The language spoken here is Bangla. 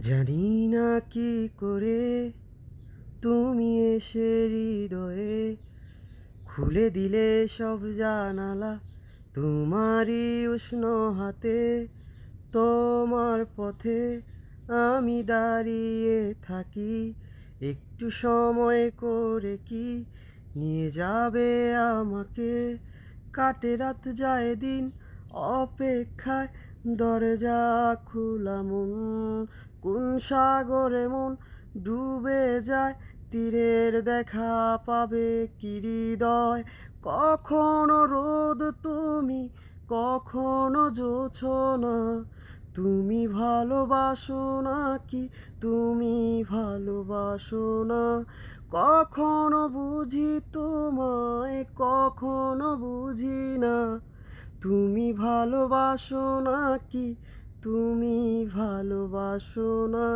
জানি না কি করে তুমি এসে হৃদয়ে খুলে দিলে সব জানালা, তোমারই উষ্ণ হাতে। তোমার পথে আমি দাঁড়িয়ে থাকি, একটু সময় করে কি নিয়ে যাবে আমাকে? কাটে রাত যায় দিন অপেক্ষায়, দরজা খোলা মন, কোন সাগরে মন ডুবে যায়, তীরের দেখা পাবে কি হৃদয়? কখনো রোদ তুমি, কখনো জোছনা, তুমি ভালোবাসো নাকি? তুমি ভালোবাসো না? কখনো বুঝি তোমায়, কখনো বুঝি না। তুমি ভালোবাসো নাকি? তুমি ভালোবাসো না?